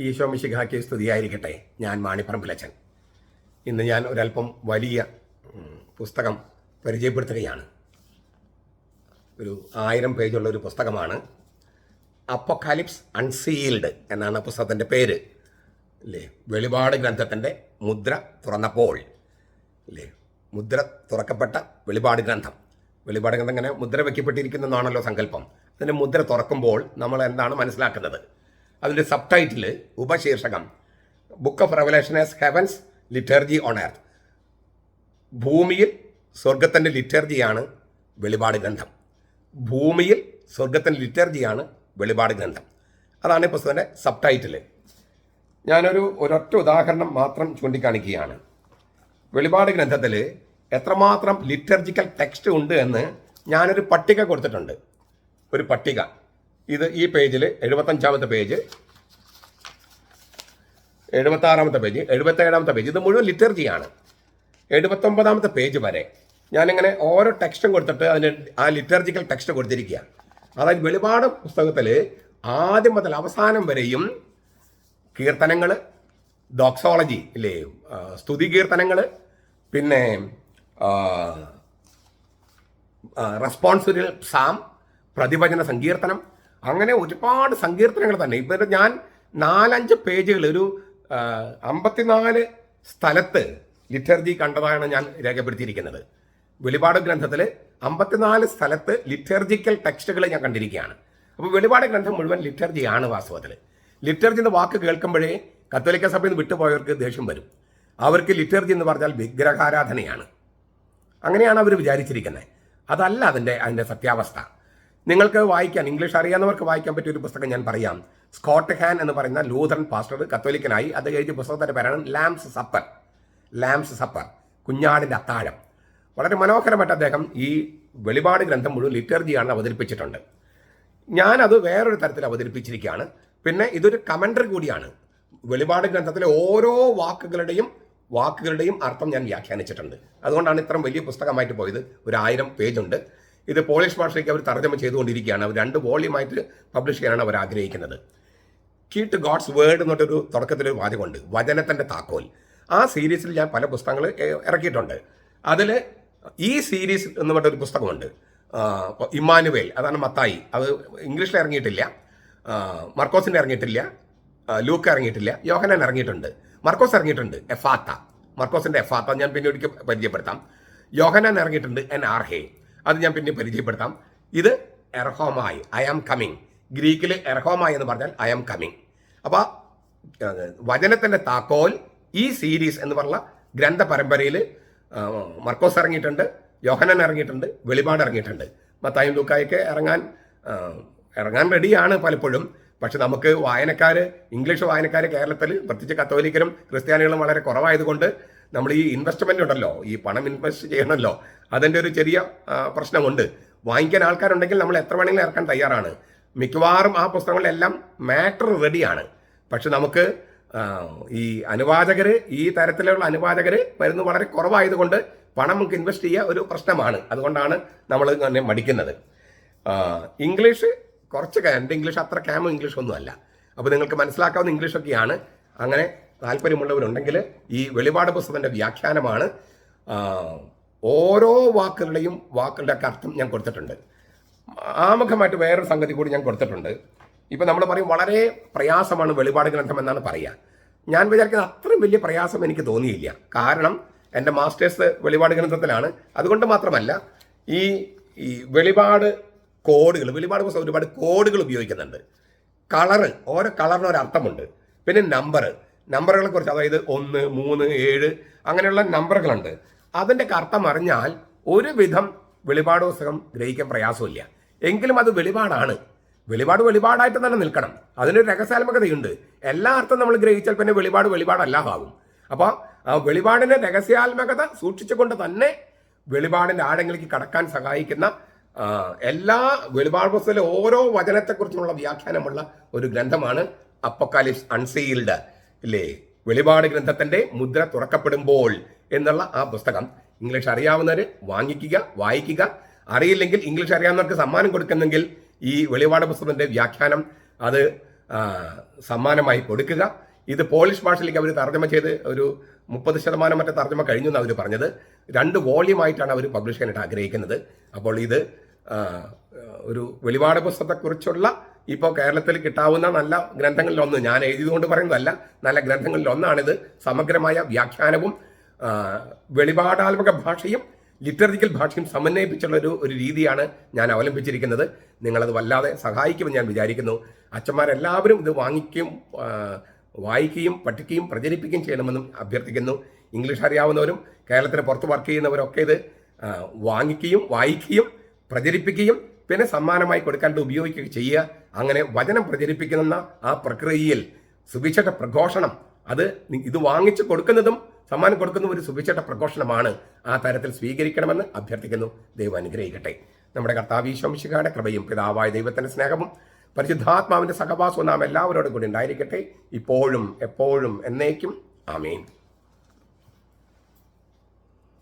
ഈശോ മിശിഹായ്ക്ക് സ്തുതിയായിരിക്കട്ടെ. ഞാൻ മാണിപ്പറമ്പിലച്ചൻ. ഇന്ന് ഞാൻ ഒരല്പം വലിയ പുസ്തകം പരിചയപ്പെടുത്തുകയാണ്. ഒരു 1000 പേജുള്ള ഒരു പുസ്തകമാണ്. അപ്പോക്കാലിപ്സ് അൺസീൽഡ് എന്നാണ് പുസ്തകത്തിൻ്റെ പേര്. അല്ലേ, വെളിപാട് ഗ്രന്ഥത്തിൻ്റെ മുദ്ര തുറന്നപ്പോൾ. അല്ലേ, മുദ്ര തുറക്കപ്പെട്ട വെളിപാട് ഗ്രന്ഥം. വെളിപാട് ഗ്രന്ഥം ഇങ്ങനെ മുദ്ര വയ്ക്കപ്പെട്ടിരിക്കുന്നതാണല്ലോ സങ്കല്പം. അതിൻ്റെ മുദ്ര തുറക്കുമ്പോൾ നമ്മൾ എന്താണ് മനസ്സിലാക്കുന്നത്? അതിൻ്റെ സബ് ടൈറ്റിൽ, ഉപശീർഷകം, book of revelation as heavens liturgy on earth. ഭൂമിയിൽ സ്വർഗത്തിൻ്റെ ലിറ്റർജിയാണ് വെളിപാട് ഗ്രന്ഥം. ഭൂമിയിൽ സ്വർഗത്തിൻ്റെ ലിറ്റർജിയാണ് വെളിപാട് ഗ്രന്ഥം. അതാണ് ഈ പുസ്തകത്തിൻ്റെ സബ് ടൈറ്റിൽ. ഒരൊറ്റ ഉദാഹരണം മാത്രം ചൂണ്ടിക്കാണിക്കുകയാണ്. വെളിപാട് ഗ്രന്ഥത്തിൽ എത്രമാത്രം ലിറ്റർജിക്കൽ ടെക്സ്റ്റ് ഉണ്ട് എന്ന് ഞാനൊരു പട്ടിക കൊടുത്തിട്ടുണ്ട്. ഒരു പട്ടിക. ഈ പേജിൽ 75-ാമത്തെ പേജ്, 76-ാമത്തെ പേജ്, 77-ാമത്തെ പേജ്, ഇത് മുഴുവൻ ലിറ്റർജിയാണ്. 79-ാമത്തെ പേജ് വരെ ഞാനിങ്ങനെ ഓരോ ടെക്സ്റ്റും കൊടുത്തിട്ട് അതിന് ആ ലിറ്റർജിക്കൽ ടെക്സ്റ്റ് കൊടുത്തിരിക്കുക. അതായത് വെളിപാട് പുസ്തകത്തിൽ ആദ്യം മുതൽ അവസാനം വരെയും കീർത്തനങ്ങൾ, ഡോക്സോളജി ഇല്ലേ, സ്തുതി കീർത്തനങ്ങൾ, പിന്നെ റെസ്പോൺസിബിൾ സാം, പ്രതിവചന സങ്കീർത്തനം, അങ്ങനെ ഒരുപാട് സങ്കീർത്തനങ്ങൾ തന്നെ. ഇപ്പം ഞാൻ 4-5 പേജുകൾ, ഒരു 54 സ്ഥലത്ത് ലിറ്റർജി കണ്ടതാണ് ഞാൻ രേഖപ്പെടുത്തിയിരിക്കുന്നത്. വെളിപാട് ഗ്രന്ഥത്തിൽ 54 സ്ഥലത്ത് ലിറ്റർജിക്കൽ ടെക്സ്റ്റുകൾ ഞാൻ കണ്ടിരിക്കുകയാണ്. അപ്പോൾ വെളിപാട് ഗ്രന്ഥം മുഴുവൻ ലിറ്റർജിയാണ് വാസ്തവത്തിൽ. ലിറ്റർജി എന്ന വാക്ക് കേൾക്കുമ്പോഴേ കത്തോലിക്ക സഭയിൽ നിന്ന് വിട്ടുപോയവർക്ക് ദേഷ്യം വരും. അവർക്ക് ലിറ്റർജി എന്ന് പറഞ്ഞാൽ വിഗ്രഹാരാധനയാണ്. അങ്ങനെയാണ് അവർ വിചാരിച്ചിരിക്കുന്നത്. അതല്ല അതിൻ്റെ സത്യാവസ്ഥ. നിങ്ങൾക്ക് വായിക്കാൻ, ഇംഗ്ലീഷ് അറിയാവുന്നവർക്ക് വായിക്കാൻ പറ്റിയ ഒരു പുസ്തകം ഞാൻ പറയാം. സ്കോട്ട് ഹാൻ എന്ന് പറയുന്ന ലൂഥറൻ പാസ്റ്റർ, കത്തോലിക്കനായി, അത് എഴുതിയ പുസ്തകത്തിൻ്റെ പേരാണ് ലാംസ് സപ്പർ, കുഞ്ഞാടിൻ്റെ അത്താഴം. വളരെ മനോഹരമായിട്ട് അദ്ദേഹം ഈ വെളിപാട് ഗ്രന്ഥം മുഴുവൻ ലിറ്റർജിയാണ് അവതരിപ്പിച്ചിട്ടുണ്ട്. ഞാനത് വേറൊരു തരത്തിൽ അവതരിപ്പിച്ചിരിക്കുകയാണ്. പിന്നെ ഇതൊരു കമൻട്രി കൂടിയാണ്. വെളിപാട് ഗ്രന്ഥത്തിലെ ഓരോ വാക്കുകളുടെയും അർത്ഥം ഞാൻ വ്യാഖ്യാനിച്ചിട്ടുണ്ട്. അതുകൊണ്ടാണ് ഇത്രയും വലിയ പുസ്തകമായിട്ട് പോയത്. ഒരു 1000 പേജുണ്ട്. ഇത് പോളിഷ് ഭാഷയ്ക്ക് അവർ തർജ്ജമ ചെയ്തുകൊണ്ടിരിക്കുകയാണ്. അവർ 2 വോള്യൂമായിട്ട് പബ്ലിഷ് ചെയ്യാനാണ് അവർ ആഗ്രഹിക്കുന്നത്. കീ ടു ഗോഡ്സ് വേർഡ് എന്നൊരു തുടക്കത്തിലൊരു വാചകമുണ്ട്, വചനത്തിൻ്റെ താക്കോൽ. ആ സീരീസിൽ ഞാൻ പല പുസ്തകങ്ങൾ ഇറക്കിയിട്ടുണ്ട്. അതിൽ ഈ സീരീസ് എന്ന് പറഞ്ഞൊരു പുസ്തകമുണ്ട്, ഇമ്മാനുവേൽ, അതാണ് മത്തായി. അത് ഇംഗ്ലീഷിൽ ഇറങ്ങിയിട്ടില്ല, മർക്കോസിൻ്റെ ഇറങ്ങിയിട്ടില്ല, ലൂക്ക ഇറങ്ങിയിട്ടില്ല, യോഹന്നാൻ ഇറങ്ങിയിട്ടുണ്ട്, മർക്കോസ് ഇറങ്ങിയിട്ടുണ്ട്, മർക്കോസിൻ്റെ എഫാത്ത ഞാൻ പിന്നെ ഒരിക്കൽ പരിചയപ്പെടുത്താം. യോഹന്നാൻ ഇറങ്ങിയിട്ടുണ്ട്, എൻ ആർഹേ, അത് ഞാൻ പിന്നെ പരിചയപ്പെടുത്താം. ഇത് എർഹോമായി, ഐ ആം കമ്മിങ്. ഗ്രീക്കിൽ എർഹോമായി എന്ന് പറഞ്ഞാൽ ഐ ആം കമ്മിങ്. അപ്പോൾ വചനത്തിൻ്റെ താക്കോൽ ഈ സീരീസ് എന്ന് പറഞ്ഞ ഗ്രന്ഥ പരമ്പരയിൽ മർക്കോസ് ഇറങ്ങിയിട്ടുണ്ട്, യോഹന്നാൻ ഇറങ്ങിയിട്ടുണ്ട്, വെളിപാട് ഇറങ്ങിയിട്ടുണ്ട്. മത്തായും ലൂക്കായൊക്കെ ഇറങ്ങാൻ റെഡിയാണ് പലപ്പോഴും. പക്ഷെ നമുക്ക് ഇംഗ്ലീഷ് വായനക്കാർ കേരളത്തിൽ, പ്രത്യേകിച്ച് കത്തോലിക്കരും ക്രിസ്ത്യാനികളും വളരെ കുറവായതുകൊണ്ട് നമ്മൾ ഈ ഇൻവെസ്റ്റ്മെൻ്റ് ഉണ്ടല്ലോ, ഈ പണം ഇൻവെസ്റ്റ് ചെയ്യണമല്ലോ, അതിൻ്റെ ഒരു ചെറിയ പ്രശ്നമുണ്ട്. വാങ്ങിക്കാൻ ആൾക്കാരുണ്ടെങ്കിൽ നമ്മൾ എത്ര വേണമെങ്കിലും ഇറക്കാൻ തയ്യാറാണ്. മിക്കവാറും ആ പുസ്തകങ്ങളിലെല്ലാം മാറ്റർ റെഡിയാണ്. പക്ഷെ നമുക്ക് ഈ ഈ തരത്തിലുള്ള അനുവാചകർ വരുന്നത് വളരെ കുറവായതുകൊണ്ട് പണം നമുക്ക് ഇൻവെസ്റ്റ് ചെയ്യുക ഒരു പ്രശ്നമാണ്. അതുകൊണ്ടാണ് നമ്മൾ തന്നെ മടിക്കുന്നത്. ഇംഗ്ലീഷ് എൻ്റെ ഇംഗ്ലീഷ് അത്ര ഇംഗ്ലീഷ് ഒന്നുമല്ല. അപ്പോൾ നിങ്ങൾക്ക് മനസ്സിലാക്കാവുന്ന ഇംഗ്ലീഷൊക്കെയാണ്. അങ്ങനെ താല്പര്യമുള്ളവരുണ്ടെങ്കിൽ ഈ വെളിപാട് പുസ്തകത്തിൻ്റെ വ്യാഖ്യാനമാണ്. ഓരോ വാക്കുകളുടെ അർത്ഥം ഞാൻ കൊടുത്തിട്ടുണ്ട്. ആമുഖമായിട്ട് വേറൊരു സംഗതി കൂടി ഞാൻ കൊടുത്തിട്ടുണ്ട്. ഇപ്പം നമ്മൾ പറയും വളരെ പ്രയാസമാണ് വെളിപാട് ഗ്രന്ഥം എന്നാണ് പറയുക. ഞാൻ വിചാരിക്കുന്നത് അത്രയും വലിയ പ്രയാസം എനിക്ക് തോന്നിയില്ല. കാരണം എൻ്റെ മാസ്റ്റേഴ്സ് വെളിപാട് ഗ്രന്ഥത്തിലാണ്. അതുകൊണ്ട് മാത്രമല്ല, ഈ വെളിപാട് പുസ്തകം ഒരുപാട് കോഡുകൾ ഉപയോഗിക്കുന്നുണ്ട്. ഓരോ കളറിന് ഒരു അർത്ഥമുണ്ട്. പിന്നെ നമ്പറുകളെ കുറിച്ച്, അതായത് 1, 3, 7 അങ്ങനെയുള്ള നമ്പറുകളുണ്ട്. അതിൻ്റെ അർത്ഥം അറിഞ്ഞാൽ ഒരുവിധം വെളിപാട് പുസ്തകം ഗ്രഹിക്കാൻ പ്രയാസമില്ല. എങ്കിലും അത് വെളിപാടാണ്. വെളിപാടായിട്ട് തന്നെ നിൽക്കണം. അതിനൊരു രഹസ്യാത്മകതയുണ്ട്. എല്ലാ അർത്ഥം നമ്മൾ ഗ്രഹിച്ചാൽ പിന്നെ വെളിപാടല്ലാതാവും. അപ്പോൾ ആ വെളിപാടിൻ്റെ രഹസ്യാത്മകത സൂക്ഷിച്ചുകൊണ്ട് തന്നെ വെളിപാടിൻ്റെ ആഴങ്ങളിലേക്ക് കടക്കാൻ സഹായിക്കുന്ന എല്ലാ വെളിപാട് പുസ്തകത്തിലെ ഓരോ വചനത്തെക്കുറിച്ചുള്ള വ്യാഖ്യാനമുള്ള ഒരു ഗ്രന്ഥമാണ് അപ്പോക്കാലിപ്സ് അൺസീൽഡ്. ഇല്ലേ, വെളിപാട് ഗ്രന്ഥത്തിന്റെ മുദ്ര തുറക്കപ്പെടുമ്പോൾ എന്നുള്ള ആ പുസ്തകം ഇംഗ്ലീഷ് അറിയാവുന്നവർ വായിക്കുക. അറിയില്ലെങ്കിൽ ഇംഗ്ലീഷ് അറിയാവുന്നവർക്ക് സമ്മാനം കൊടുക്കുന്നെങ്കിൽ ഈ വെളിപാട് പുസ്തകത്തിന്റെ വ്യാഖ്യാനം അത് സമ്മാനമായി കൊടുക്കുക. ഇത് പോളിഷ് ഭാഷയിലേക്ക് അവർ തർജ്ജമ ചെയ്ത് ഒരു 30% മറ്റേ തർജ്ജമ കഴിഞ്ഞു എന്ന് അവർ പറഞ്ഞത്. 2 വോള്യമായിട്ടാണ് അവർ പബ്ലിഷ് ചെയ്യാനായിട്ട് ആഗ്രഹിക്കുന്നത്. അപ്പോൾ ഇത് ഒരു വെളിപാട് പുസ്തകത്തെക്കുറിച്ചുള്ള ഇപ്പോൾ കേരളത്തിൽ കിട്ടാവുന്ന നല്ല ഗ്രന്ഥങ്ങളിലൊന്ന്, ഞാൻ എഴുതിയതുകൊണ്ട് പറയുന്നതല്ല, നല്ല ഗ്രന്ഥങ്ങളിലൊന്നാണിത്. സമഗ്രമായ വ്യാഖ്യാനവും വെളിപാടാത്മക ഭാഷയും ലിറ്റററിക്കൽ ഭാഷയും സമന്വയിപ്പിച്ചുള്ള ഒരു രീതിയാണ് ഞാൻ അവലംബിച്ചിരിക്കുന്നത്. നിങ്ങളത് വല്ലാതെ സഹായിക്കുമെന്ന് ഞാൻ വിചാരിക്കുന്നു. അച്ഛന്മാരെല്ലാവരും ഇത് വായിക്കുകയും പഠിക്കുകയും പ്രചരിപ്പിക്കുകയും ചെയ്യണമെന്നും അഭ്യർത്ഥിക്കുന്നു. ഇംഗ്ലീഷ് അറിയാവുന്നവരും കേരളത്തിന് പുറത്ത് വർക്ക് ചെയ്യുന്നവരൊക്കെ ഇത് വാങ്ങിക്കുകയും വായിക്കുകയും പ്രചരിപ്പിക്കുകയും പിന്നെ സമ്മാനമായി കൊടുക്കാണ്ട് ഉപയോഗിക്കുകയും ചെയ്യുക. അങ്ങനെ വചനം പ്രചരിപ്പിക്കുന്ന ആ പ്രക്രിയയിൽ സുവിശേഷ പ്രഘോഷണം, അത് ഇത് വാങ്ങിച്ചു കൊടുക്കുന്നതും സമ്മാനം കൊടുക്കുന്നതും ഒരു സുവിശേഷ പ്രഘോഷണമാണ്. ആ തരത്തിൽ സ്വീകരിക്കണമെന്ന് അഭ്യർത്ഥിക്കുന്നു. ദൈവം അനുഗ്രഹിക്കട്ടെ. നമ്മുടെ കർത്താവ് ഈശോ മിശിഹായുടെ കൃപയും പിതാവായ ദൈവത്തിന്റെ സ്നേഹവും പരിശുദ്ധാത്മാവിന്റെ സഹവാസവും നാം എല്ലാവരോടും കൂടി ഉണ്ടായിരിക്കട്ടെ, ഇപ്പോഴും എപ്പോഴും എന്നേക്കും. ആമേൻ.